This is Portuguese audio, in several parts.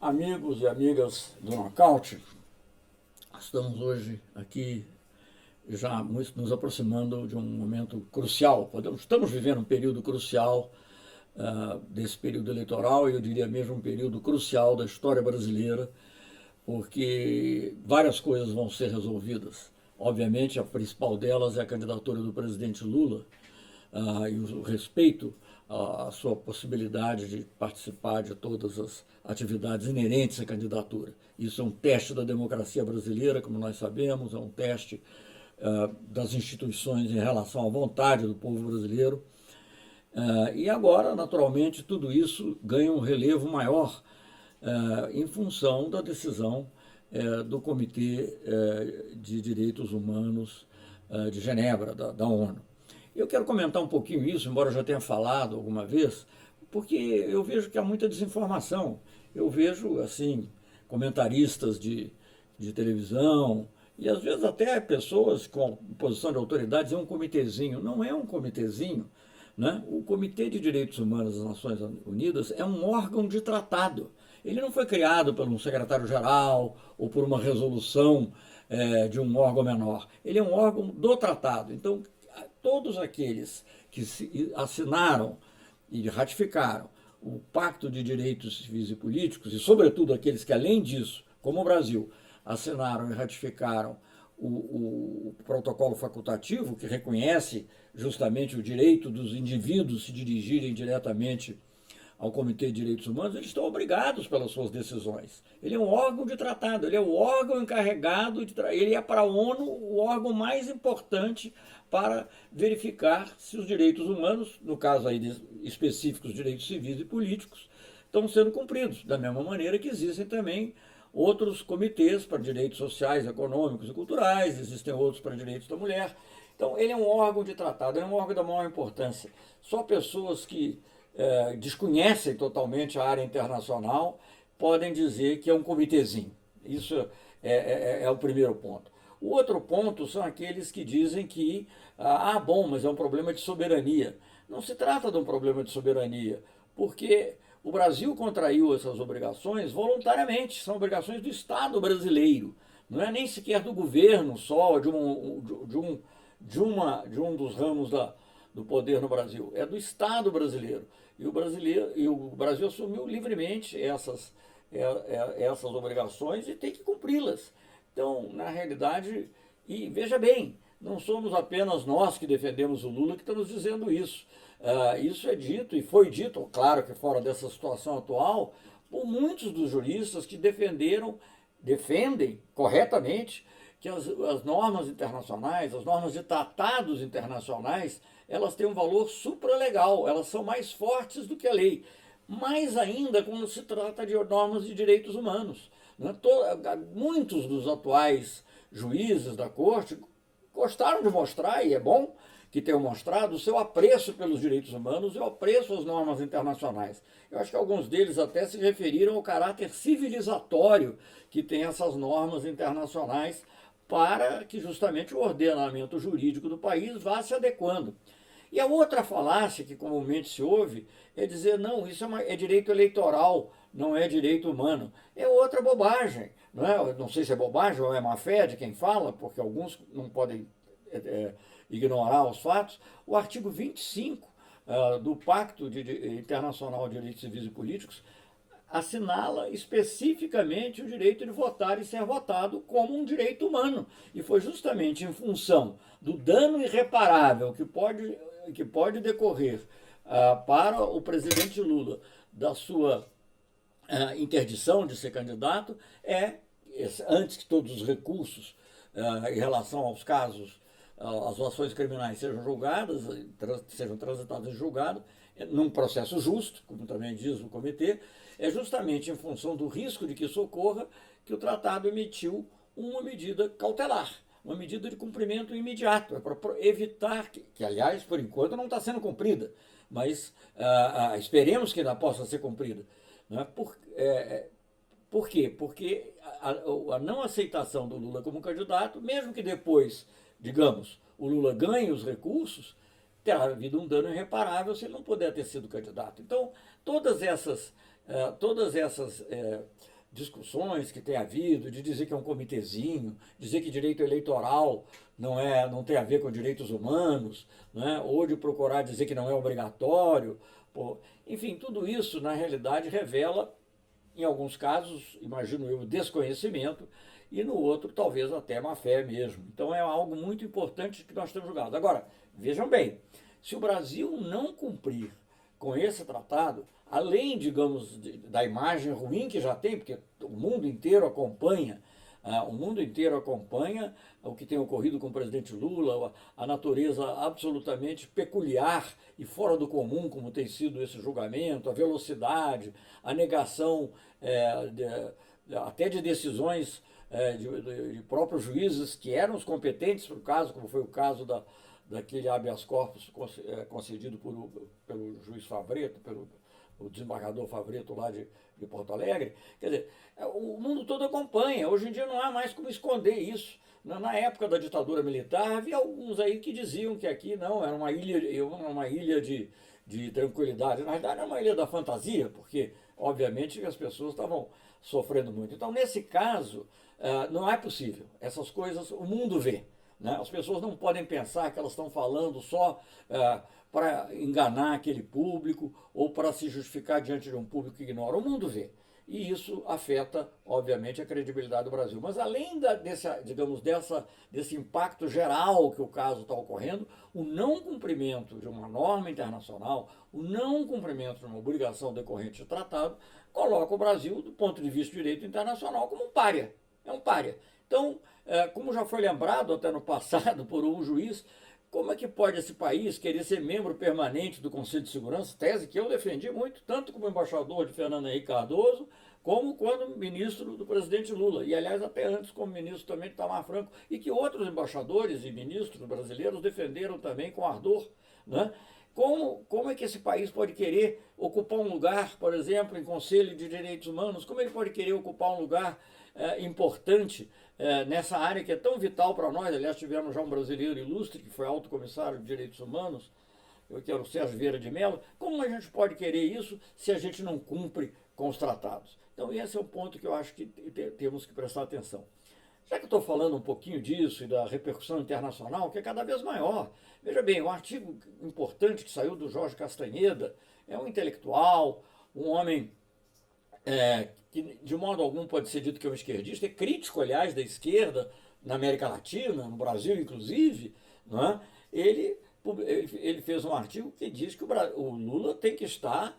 Amigos e amigas do Nocaute, estamos hoje aqui já nos aproximando de um momento crucial. Estamos vivendo um período crucial desse período eleitoral, e eu diria mesmo um período crucial da história brasileira, porque várias coisas vão ser resolvidas. Obviamente, a principal delas é a candidatura do presidente Lula, e o respeito à sua possibilidade de participar de todas as atividades inerentes à candidatura. Isso é um teste da democracia brasileira, como nós sabemos, é um teste das instituições em relação à vontade do povo brasileiro. E agora, naturalmente, tudo isso ganha um relevo maior em função da decisão do Comitê de Direitos Humanos de Genebra, da ONU. Eu quero comentar um pouquinho isso, embora eu já tenha falado alguma vez, porque eu vejo que há muita desinformação. Eu vejo, assim, comentaristas de televisão e às vezes até pessoas com posição de autoridade dizem um comitêzinho. Não é um comitêzinho, né? O Comitê de Direitos Humanos das Nações Unidas é um órgão de tratado. Ele não foi criado por um secretário-geral ou por uma resolução de um órgão menor. Ele é um órgão do tratado. Então, todos aqueles que assinaram e ratificaram o Pacto de Direitos Civis e Políticos, e sobretudo aqueles que, além disso, como o Brasil, assinaram e ratificaram o protocolo facultativo, que reconhece justamente o direito dos indivíduos se dirigirem diretamente ao Comitê de Direitos Humanos, eles estão obrigados pelas suas decisões. Ele é um órgão de tratado, ele é o órgão encarregado, ele é para a ONU o órgão mais importante para verificar se os direitos humanos, no caso aí específicos direitos civis e políticos, estão sendo cumpridos, da mesma maneira que existem também outros comitês para direitos sociais, econômicos e culturais, existem outros para direitos da mulher. Então, ele é um órgão de tratado, ele é um órgão da maior importância. Só pessoas que desconhecem totalmente a área internacional podem dizer que é um comitêzinho. Isso é o primeiro ponto. O outro ponto são aqueles que dizem que, bom, mas é um problema de soberania. Não se trata de um problema de soberania, porque o Brasil contraiu essas obrigações voluntariamente, são obrigações do Estado brasileiro, não é nem sequer do governo só, de um dos ramos do poder no Brasil, é do Estado brasileiro. E o Brasil assumiu livremente essas obrigações e tem que cumpri-las. Então, na realidade, e veja bem, não somos apenas nós que defendemos o Lula que estamos dizendo isso. Isso é dito e foi dito, claro que fora dessa situação atual, por muitos dos juristas que defendem corretamente que as normas internacionais, as normas de tratados internacionais, elas têm um valor supralegal, elas são mais fortes do que a lei. Mais ainda quando se trata de normas de direitos humanos. Muitos dos atuais juízes da corte gostaram de mostrar, e é bom que tenham mostrado, o seu apreço pelos direitos humanos e o apreço às normas internacionais. Eu acho que alguns deles até se referiram ao caráter civilizatório que tem essas normas internacionais para que justamente o ordenamento jurídico do país vá se adequando. E a outra falácia que comumente se ouve é dizer, não, isso é direito eleitoral, não é direito humano. É outra bobagem. Não é? Não sei se é bobagem ou é má fé de quem fala, porque alguns não podem ignorar os fatos. O artigo 25 do Pacto Internacional de Direitos Civis e Políticos assinala especificamente o direito de votar e ser votado como um direito humano. E foi justamente em função do dano irreparável que pode decorrer para o presidente Lula da sua interdição de ser candidato, antes que todos os recursos em relação aos casos, as ações criminais sejam julgadas, sejam transitadas em julgado, num processo justo, como também diz o comitê, é justamente em função do risco de que isso ocorra que o tratado emitiu uma medida cautelar, uma medida de cumprimento imediato, é para evitar que aliás, por enquanto não está sendo cumprida, mas esperemos que ainda possa ser cumprida. Não é? Por quê? Porque a não aceitação do Lula como candidato, mesmo que depois, digamos, o Lula ganhe os recursos, terá havido um dano irreparável se ele não puder ter sido candidato. Então, todas essas todas essas discussões que tem havido, de dizer que é um comitezinho, dizer que direito eleitoral não tem a ver com direitos humanos, né? Ou de procurar dizer que não é obrigatório. Pô, enfim, tudo isso, na realidade, revela, em alguns casos, imagino eu, desconhecimento, e no outro, talvez até má fé mesmo. Então é algo muito importante que nós temos julgado. Agora, vejam bem, se o Brasil não cumprir com esse tratado, além, digamos, da imagem ruim que já tem, porque o mundo inteiro acompanha, o que tem ocorrido com o presidente Lula, a natureza absolutamente peculiar e fora do comum, como tem sido esse julgamento, a velocidade, a negação até de decisões de próprios juízes que eram os competentes para o caso, como foi o caso daquele habeas corpus concedido pelo juiz Favreto, pelo o desembargador Favreto lá de Porto Alegre. Quer dizer, o mundo todo acompanha. Hoje em dia não há mais como esconder isso. Na época da ditadura militar, havia alguns aí que diziam que aqui não, era uma ilha de tranquilidade. Na verdade, era uma ilha da fantasia, porque, obviamente, as pessoas estavam sofrendo muito. Então, nesse caso, não é possível. Essas coisas o mundo vê. Né? As pessoas não podem pensar que elas estão falando só para enganar aquele público ou para se justificar diante de um público que ignora. O mundo vê. E isso afeta, obviamente, a credibilidade do Brasil. Mas além desse impacto geral que o caso está ocorrendo, o não cumprimento de uma norma internacional, o não cumprimento de uma obrigação decorrente de tratado, coloca o Brasil, do ponto de vista do direito internacional, como um pária. É um pária. Então, como já foi lembrado até no passado por um juiz, como é que pode esse país querer ser membro permanente do Conselho de Segurança, tese que eu defendi muito, tanto como embaixador de Fernando Henrique Cardoso, como quando ministro do presidente Lula, e aliás até antes como ministro também de Itamar Franco, e que outros embaixadores e ministros brasileiros defenderam também com ardor, né? Como é que esse país pode querer ocupar um lugar, por exemplo, em Conselho de Direitos Humanos? Como ele pode querer ocupar um lugar importante nessa área que é tão vital para nós? Aliás, tivemos já um brasileiro ilustre, que foi alto comissário de Direitos Humanos, que era o Sérgio Vieira de Mello. Como a gente pode querer isso se a gente não cumpre com os tratados? Então, esse é o ponto que eu acho que temos que prestar atenção. Já que eu estou falando um pouquinho disso e da repercussão internacional, que é cada vez maior. Veja bem, um artigo importante que saiu do Jorge Castanheda, é um intelectual, um homem que de modo algum pode ser dito que é um esquerdista, é crítico, aliás, da esquerda na América Latina, no Brasil inclusive, não é? Ele fez um artigo que diz que o Lula tem que estar,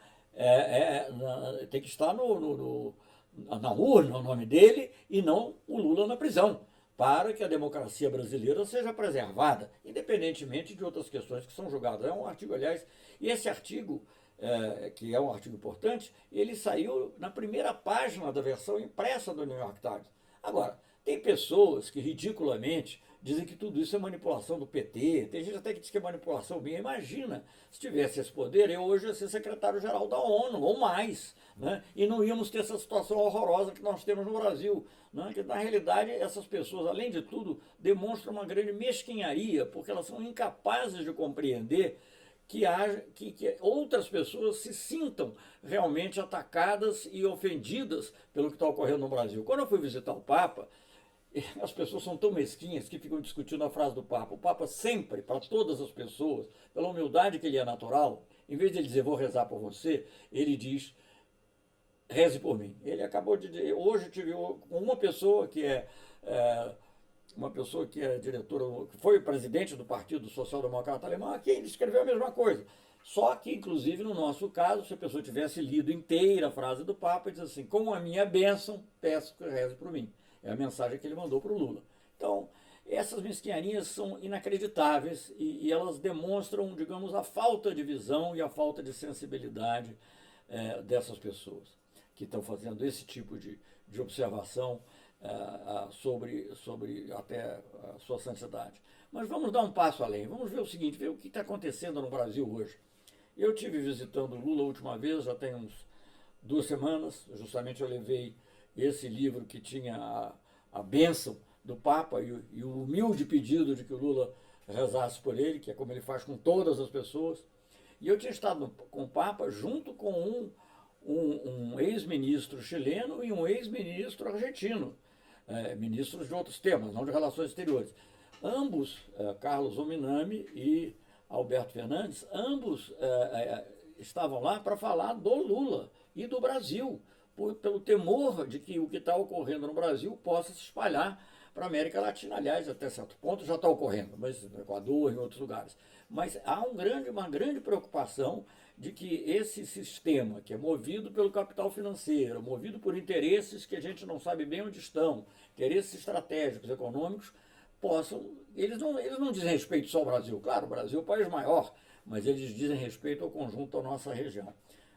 na urna o nome dele e não o Lula na prisão, para que a democracia brasileira seja preservada, independentemente de outras questões que são julgadas. É um artigo, aliás, e esse artigo, que é um artigo importante, ele saiu na primeira página da versão impressa do New York Times. Agora, tem pessoas que ridiculamente dizem que tudo isso é manipulação do PT, tem gente até que diz que é manipulação minha. Imagina, se tivesse esse poder, eu hoje ia ser secretário-geral da ONU, ou mais, né? E não íamos ter essa situação horrorosa que nós temos no Brasil. Né? Que, na realidade, essas pessoas, além de tudo, demonstram uma grande mesquinharia, porque elas são incapazes de compreender que outras pessoas se sintam realmente atacadas e ofendidas pelo que está ocorrendo no Brasil. Quando eu fui visitar o Papa, as pessoas são tão mesquinhas que ficam discutindo a frase do Papa. O Papa sempre, para todas as pessoas, pela humildade que ele é natural, em vez de ele dizer, vou rezar por você, ele diz, reze por mim. Ele acabou de dizer, hoje eu tive uma pessoa que é diretora, que foi presidente do Partido Social Democrata Alemão, que escreveu a mesma coisa. Só que, inclusive, no nosso caso, se a pessoa tivesse lido inteira a frase do Papa, diz assim, com a minha bênção, peço que reze por mim. É a mensagem que ele mandou para o Lula. Então, essas mesquinharias são inacreditáveis e elas demonstram, digamos, a falta de visão e a falta de sensibilidade dessas pessoas que estão fazendo esse tipo de observação sobre até a sua santidade. Mas vamos dar um passo além. Vamos ver o seguinte, ver o que está acontecendo no Brasil hoje. Eu estive visitando o Lula a última vez, já tem uns 2 semanas, justamente eu levei esse livro que tinha a bênção do Papa e o humilde pedido de que o Lula rezasse por ele, que é como ele faz com todas as pessoas. E eu tinha estado com o Papa junto com um ex-ministro chileno e um ex-ministro argentino, ministros de outros temas, não de relações exteriores. Ambos, Carlos Ominami e Alberto Fernandes, ambos estavam lá para falar do Lula e do Brasil, pelo temor de que o que está ocorrendo no Brasil possa se espalhar para a América Latina. Aliás, até certo ponto já está ocorrendo, mas no Equador e em outros lugares. Mas há uma grande preocupação de que esse sistema, que é movido pelo capital financeiro, movido por interesses que a gente não sabe bem onde estão, interesses estratégicos, econômicos, eles não dizem respeito só ao Brasil. Claro, o Brasil é o país maior, mas eles dizem respeito ao conjunto da nossa região.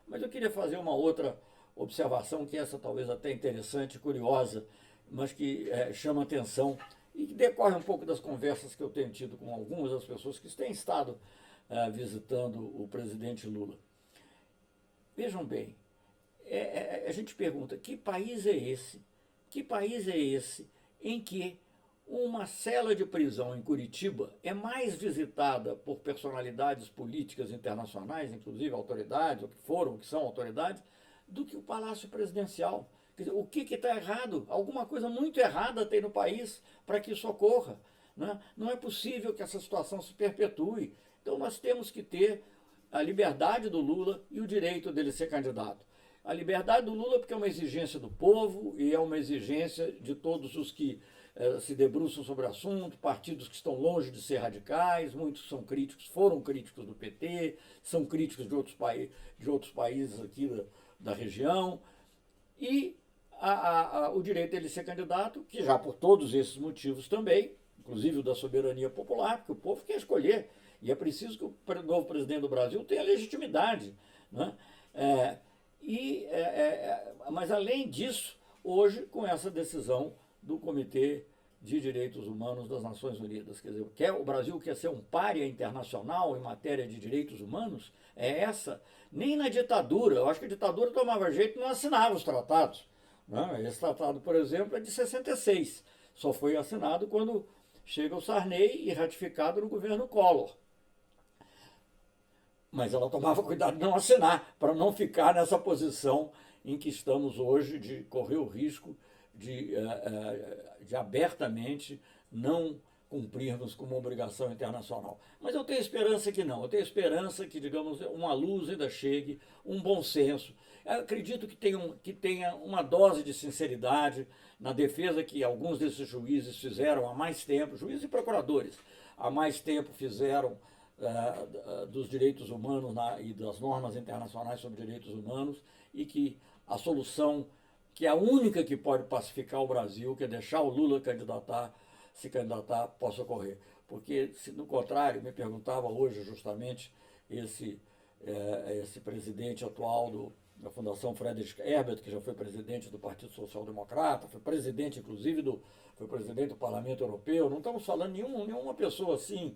Mas eu queria fazer uma outra observação, que essa talvez até interessante, curiosa, mas que chama atenção e que decorre um pouco das conversas que eu tenho tido com algumas das pessoas que têm estado visitando o presidente Lula. Vejam bem, a gente pergunta, que país é esse? Que país é esse em que uma cela de prisão em Curitiba é mais visitada por personalidades políticas internacionais, inclusive autoridades, ou que foram, ou que são autoridades, do que o Palácio Presidencial? Quer dizer, o que está errado? Alguma coisa muito errada tem no país para que isso ocorra. Né? Não é possível que essa situação se perpetue. Então nós temos que ter a liberdade do Lula e o direito dele ser candidato. A liberdade do Lula porque é uma exigência do povo e é uma exigência de todos os que se debruçam sobre o assunto, partidos que estão longe de ser radicais, muitos são críticos, foram críticos do PT, são críticos de outros países aqui da região, e o direito dele ser candidato, que já por todos esses motivos também, inclusive o da soberania popular, porque o povo quer escolher, e é preciso que o novo presidente do Brasil tenha legitimidade. Né? Mas além disso, hoje, com essa decisão do Comitê de Direitos Humanos das Nações Unidas, quer dizer, o Brasil quer ser um pária internacional em matéria de direitos humanos, nem na ditadura, eu acho que a ditadura tomava jeito e não assinava os tratados. Né? Esse tratado, por exemplo, é de 66, só foi assinado quando chega o Sarney e ratificado no governo Collor. Mas ela tomava cuidado de não assinar, para não ficar nessa posição em que estamos hoje, de correr o risco de abertamente não cumprirmos com uma obrigação internacional. Mas eu tenho esperança que não, eu tenho esperança que, digamos, uma luz ainda chegue, um bom senso. Eu acredito que tenha uma dose de sinceridade na defesa que alguns desses juízes fizeram há mais tempo, juízes e procuradores, há mais tempo fizeram dos direitos humanos e das normas internacionais sobre direitos humanos, e que a solução, que é a única que pode pacificar o Brasil, que é deixar o Lula se candidatar, possa ocorrer. Porque, se no contrário, me perguntava hoje justamente esse presidente atual da Fundação Friedrich Ebert, que já foi presidente do Partido Social Democrata, foi presidente, inclusive, foi presidente do Parlamento Europeu. Não estamos falando de nenhuma pessoa assim,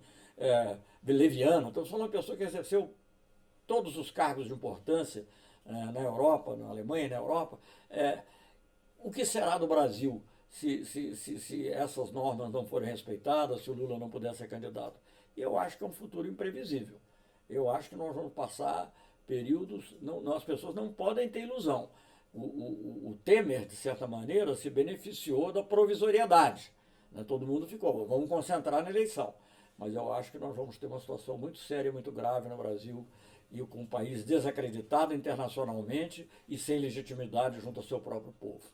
leviana, estamos falando de uma pessoa que exerceu todos os cargos de importância na Europa, na Alemanha e na Europa. O que será do Brasil se essas normas não forem respeitadas, se o Lula não puder ser candidato? Eu acho que é um futuro imprevisível. Eu acho que nós vamos passar períodos, as pessoas não podem ter ilusão. O Temer, de certa maneira, se beneficiou da provisoriedade. Né? Todo mundo ficou, vamos concentrar na eleição. Mas eu acho que nós vamos ter uma situação muito séria, muito grave no Brasil, e com um país desacreditado internacionalmente e sem legitimidade junto ao seu próprio povo.